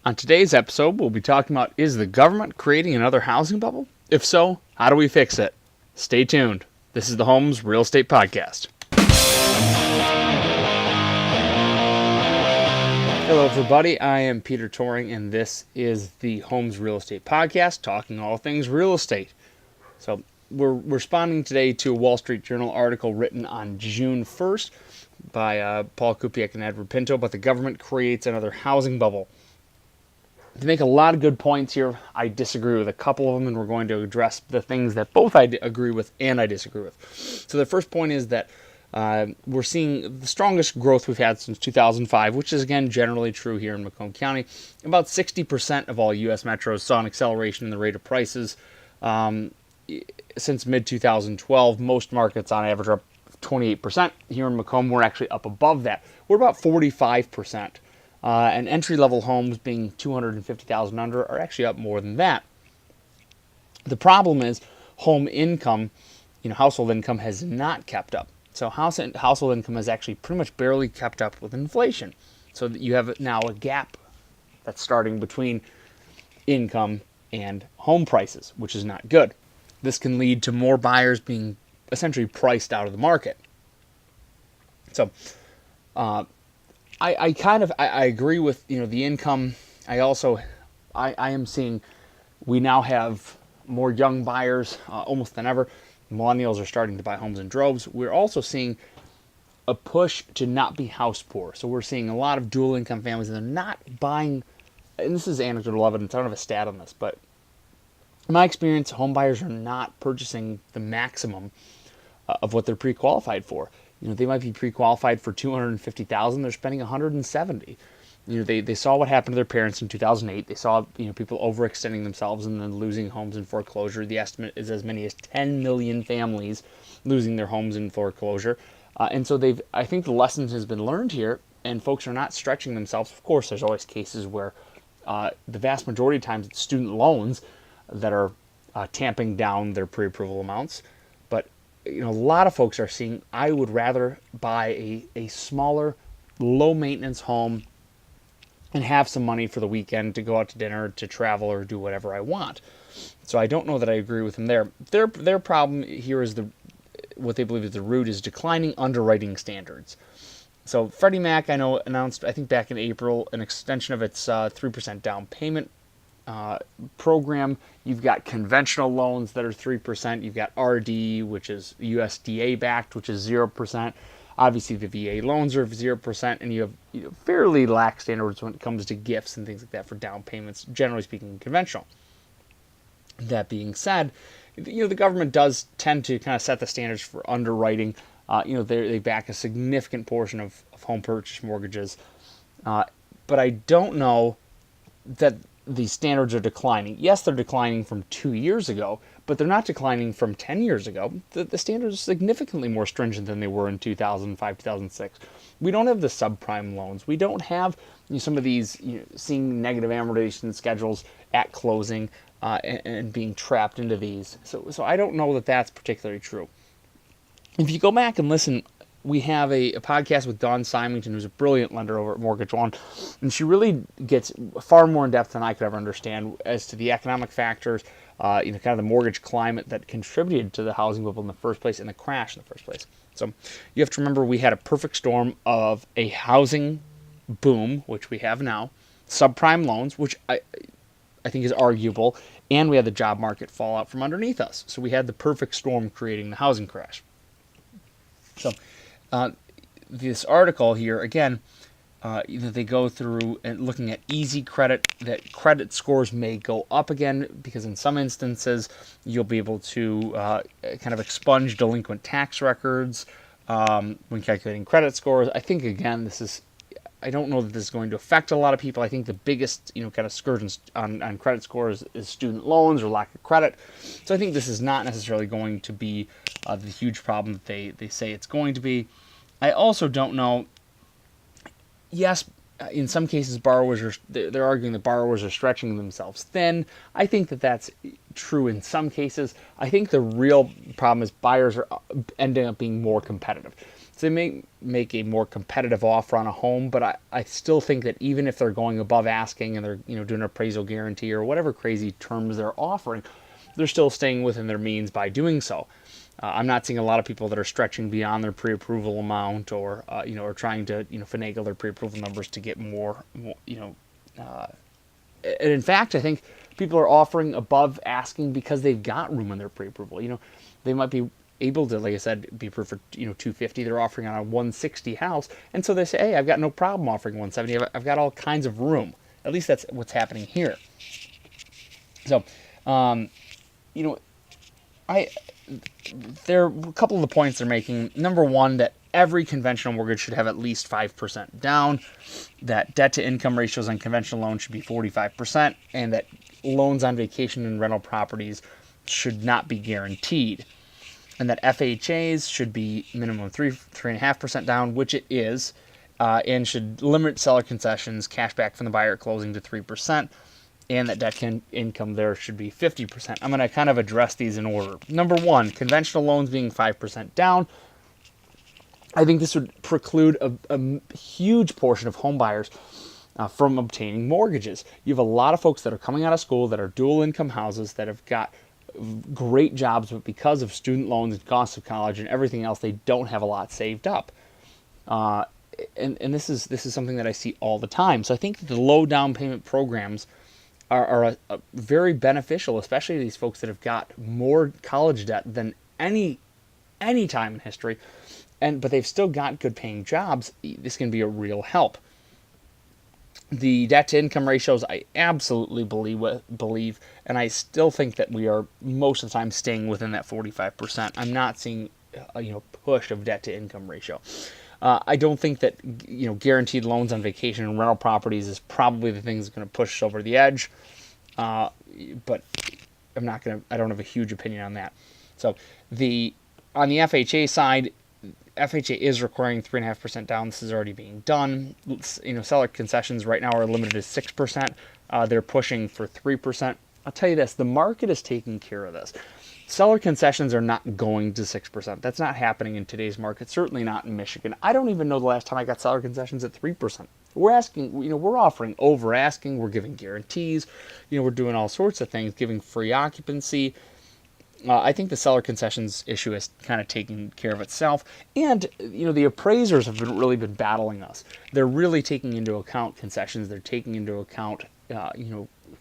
On today's episode, we'll be talking about, is the government creating another housing bubble? If so, how do we fix it? Stay tuned. This is the Homes Real Estate Podcast. Hello everybody, I am Peter Toering and this is the Homes Real Estate Podcast, talking all things real estate. So we're responding today to a Wall Street Journal article written on June 1st by Paul Kupiec and Edward Pinto about the government creates another housing bubble. They make a lot of good points here. I disagree with a couple of them, and we're going to address the things that both I agree with and I disagree with. So the first point is that we're seeing the strongest growth we've had since 2005, which is, again, generally true here in Macomb County. About 60% of all U.S. metros saw an acceleration in the rate of prices. Since mid-2012, most markets on average are up 28%. Here in Macomb, we're actually up above that. We're about 45%. And entry-level homes, being $250,000 under, are actually up more than that. The problem is home income, household income has not kept up. So household income has actually pretty much barely kept up with inflation. So that you have now a gap that's starting between income and home prices, which is not good. This can lead to more buyers being essentially priced out of the market. So, I agree with the income. I am seeing we now have more young buyers almost than ever. Millennials are starting to buy homes in droves. We're also seeing a push to not be house poor. So we're seeing a lot of dual income families that are not buying, and this is anecdotal evidence, I don't have a stat on this, but in my experience, home buyers are not purchasing the maximum of what they're pre-qualified for. They might be pre-qualified for $250,000. They're spending $170,000. They saw what happened to their parents in 2008. They saw people overextending themselves and then losing homes in foreclosure. The estimate is as many as 10 million families losing their homes in foreclosure. And so I think the lesson has been learned here, and folks are not stretching themselves. Of course, there's always cases where the vast majority of times it's student loans that are tamping down their pre-approval amounts. But a lot of folks are seeing, I would rather buy a smaller, low-maintenance home and have some money for the weekend to go out to dinner, to travel, or do whatever I want. So I don't know that I agree with them there. Their problem here is what they believe is the root is declining underwriting standards. So Freddie Mac, I know, announced, I think back in April, an extension of its 3% down payment program. You've got conventional loans that are 3%. You've got RD, which is USDA backed, which is 0%. Obviously, the VA loans are 0%, and you have fairly lax standards when it comes to gifts and things like that for down payments, generally speaking, conventional. That being said, the government does tend to kind of set the standards for underwriting. They back a significant portion of home purchase mortgages, but I don't know that the standards are declining. Yes, they're declining from 2 years ago, but they're not declining from 10 years ago. The standards are significantly more stringent than they were in 2005, 2006. We don't have the subprime loans. We don't have some of these, seeing negative amortization schedules at closing and being trapped into these. So I don't know that that's particularly true. If you go back and listen, we have a podcast with Dawn Symington, who's a brilliant lender over at Mortgage One, and she really gets far more in depth than I could ever understand as to the economic factors, kind of the mortgage climate that contributed to the housing bubble in the first place and the crash in the first place. So you have to remember we had a perfect storm of a housing boom, which we have now, subprime loans, which I think is arguable, and we had the job market fallout from underneath us. So we had the perfect storm creating the housing crash. So this article here, again, they go through and looking at easy credit, that credit scores may go up again because in some instances you'll be able to kind of expunge delinquent tax records when calculating credit scores. I think, again, I don't know that this is going to affect a lot of people. I think the biggest, kind of scourge on credit scores is student loans or lack of credit. So I think this is not necessarily going to be the huge problem that they say it's going to be. I also don't know. Yes, in some cases, they're arguing that borrowers are stretching themselves thin. I think that that's true in some cases. I think the real problem is buyers are ending up being more competitive. So they may make a more competitive offer on a home, but I still think that even if they're going above asking and they're doing an appraisal guarantee or whatever crazy terms they're offering, they're still staying within their means by doing so. I'm not seeing a lot of people that are stretching beyond their pre-approval amount, or or trying to finagle their pre-approval numbers to get more. And in fact, I think people are offering above asking because they've got room in their pre-approval. They might be able to, like I said, be approved for 250. They're offering on a 160 house, and so they say, hey, I've got no problem offering 170. I've got all kinds of room. At least that's what's happening here. So, you know, I there are a couple of the points they're making. Number one, that every conventional mortgage should have at least 5% down, that debt to income ratios on conventional loans should be 45%, and that loans on vacation and rental properties should not be guaranteed, and that FHAs should be minimum 3.5% down, which it is, and should limit seller concessions, cash back from the buyer at closing to 3%, and that debt income there should be 50%. I'm going to kind of address these in order. Number one, conventional loans being 5% down. I think this would preclude a huge portion of home buyers from obtaining mortgages. You have a lot of folks that are coming out of school that are dual income houses that have got great jobs, but because of student loans and cost of college and everything else, they don't have a lot saved up. And this is something that I see all the time. So I think that the low down payment programs are very beneficial, especially to these folks that have got more college debt than any time in history, but they've still got good paying jobs. This can be a real help. The debt to income ratios, I absolutely believe, and I still think that we are most of the time staying within that 45%. I'm not seeing push of debt to income ratio. I don't think that guaranteed loans on vacation and rental properties is probably the thing that's going to push over the edge. But I don't have a huge opinion on that. So on the FHA side, FHA is requiring 3.5% down. This is already being done. Seller concessions right now are limited to 6%. They're pushing for 3%. I'll tell you this: the market is taking care of this. Seller concessions are not going to 6%. That's not happening in today's market. Certainly not in Michigan. I don't even know the last time I got seller concessions at 3%. We're asking, we're offering over asking. We're giving guarantees. We're doing all sorts of things, giving free occupancy. I think the seller concessions issue is kind of taking care of itself. And, the appraisers have really been battling us. They're really taking into account concessions. They're taking into account,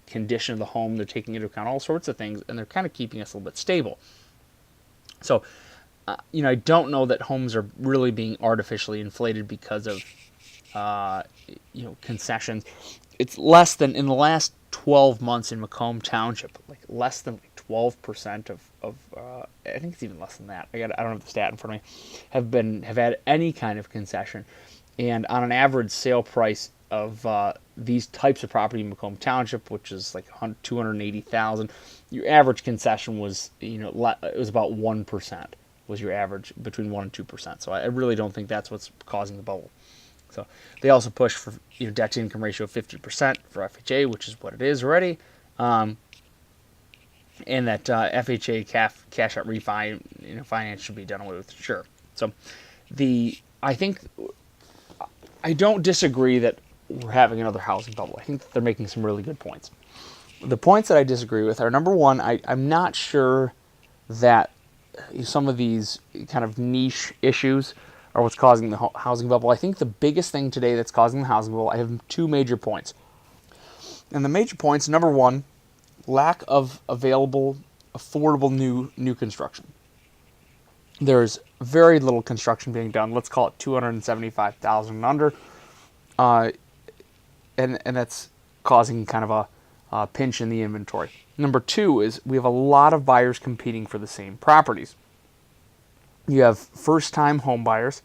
condition of the home. They're taking into account all sorts of things, and they're kind of keeping us a little bit stable. So, I don't know that homes are really being artificially inflated because of, concessions. It's less than, in the last 12 months in Macomb Township, like less than 12% of I think it's even less than that. I don't have the stat in front of me. Have had any kind of concession, and on an average sale price of these types of property in Macomb Township, which is like $280,000, your average concession was it was about 1%. Was your average, between 1% and 2%. So I really don't think that's what's causing the bubble. So they also push for debt to income ratio of 50% for FHA, which is what it is already, and that FHA cash out refi finance should be done away with. Sure. So I don't disagree that we're having another housing bubble. I think that they're making some really good points. The points that I disagree with are, number one, I'm not sure that some of these kind of niche issues are what's causing the housing bubble. I think the biggest thing today that's causing the housing bubble, I have two major points. And the major points, number one, lack of available, affordable new construction. There's very little construction being done. Let's call it 275,000 and under. And that's causing kind of a pinch in the inventory. Number two is we have a lot of buyers competing for the same properties. You have first-time home buyers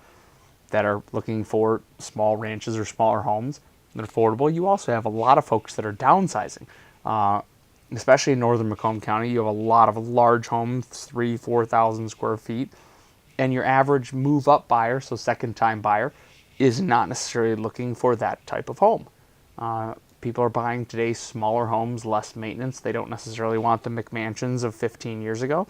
that are looking for small ranches or smaller homes that are affordable. You also have a lot of folks that are downsizing. Especially in northern Macomb County, you have a lot of large homes, 3,000-4,000 square feet. And your average move-up buyer, so second-time buyer, is not necessarily looking for that type of home. People are buying today smaller homes, less maintenance. They don't necessarily want the McMansions of 15 years ago.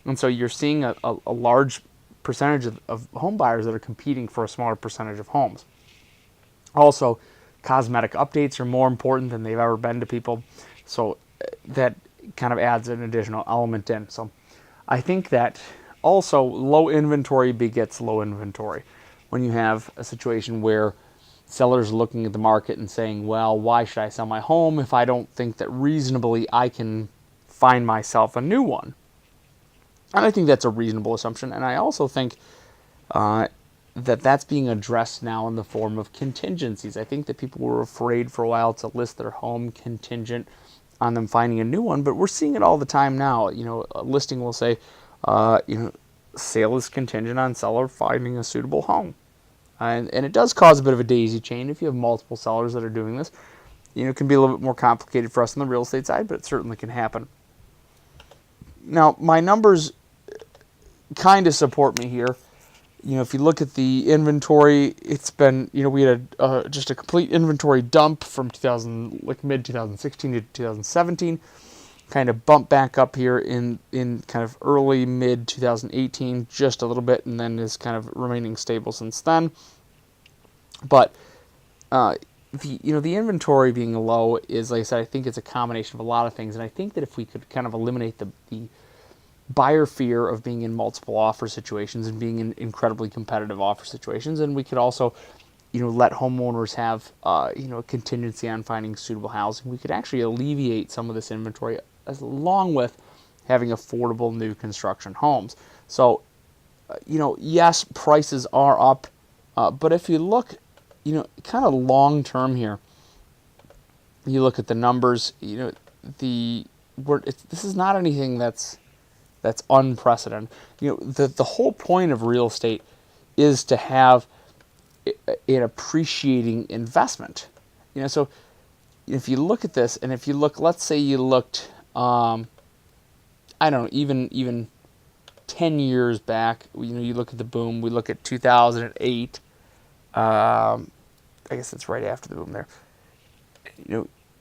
And so you're seeing a large percentage of home buyers that are competing for a smaller percentage of homes. Also, cosmetic updates are more important than they've ever been to people. So that kind of adds an additional element in. So I think that also low inventory begets low inventory. When you have a situation where sellers are looking at the market and saying, well, why should I sell my home if I don't think that reasonably I can find myself a new one? And I think that's a reasonable assumption. And I also think that that's being addressed now in the form of contingencies. I think that people were afraid for a while to list their home contingent on them finding a new one, but we're seeing it all the time now. A listing will say, sale is contingent on seller finding a suitable home. And it does cause a bit of a daisy chain if you have multiple sellers that are doing this. It can be a little bit more complicated for us on the real estate side, but it certainly can happen. Now, my numbers kind of support me here. If you look at the inventory, it's been, we had just a complete inventory dump from mid 2016 to 2017, kind of bump back up here in kind of early mid 2018, just a little bit, and then is kind of remaining stable since then. But the inventory being low is, like I said, I think it's a combination of a lot of things, and I think that if we could kind of eliminate the buyer fear of being in multiple offer situations and being in incredibly competitive offer situations, and we could also let homeowners have a contingency on finding suitable housing, we could actually alleviate some of this inventory along with having affordable new construction homes. So yes, prices are up, but if you look kind of long term here, you look at the numbers, this is not anything that's unprecedented. The whole point of real estate is to have an appreciating investment. So if you look at this, and if you look, let's say you looked, I don't know, even 10 years back, you look at the boom, we look at 2008, I guess it's right after the boom there.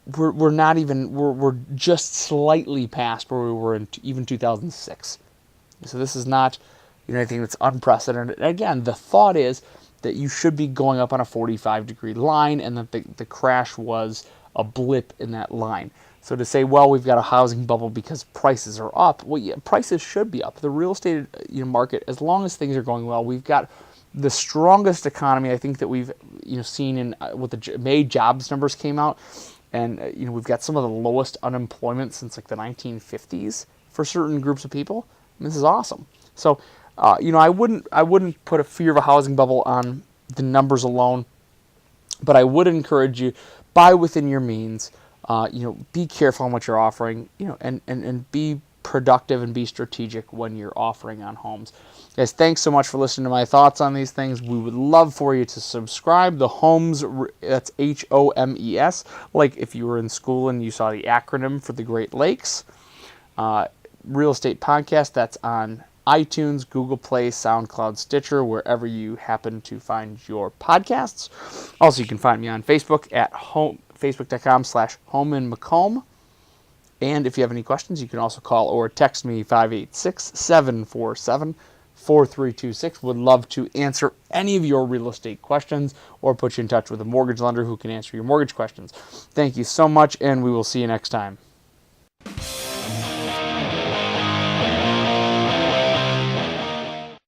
We're not even, we're just slightly past where we were in even 2006. So this is not anything that's unprecedented. And again, the thought is that you should be going up on a 45-degree line, and that the crash was a blip in that line. So to say, well, we've got a housing bubble because prices are up, well, yeah, prices should be up. The real estate market, as long as things are going well, we've got the strongest economy I think that we've seen in with the May jobs numbers came out. And we've got some of the lowest unemployment since like the 1950s for certain groups of people. And this is awesome. So, I wouldn't put a fear of a housing bubble on the numbers alone, but I would encourage you, buy within your means. Be careful on what you're offering. And be productive and be strategic when you're offering on homes. Guys, thanks so much for listening to my thoughts on these things. We would love for you to subscribe. The Homes, that's HOMES, like if you were in school and you saw the acronym for the Great Lakes. Real Estate Podcast, that's on iTunes, Google Play, SoundCloud, Stitcher, wherever you happen to find your podcasts. Also, you can find me on Facebook at facebook.com/HomeInMacomb. And if you have any questions, you can also call or text me 586-747-4326. Would love to answer any of your real estate questions or put you in touch with a mortgage lender who can answer your mortgage questions. Thank you so much, and we will see you next time.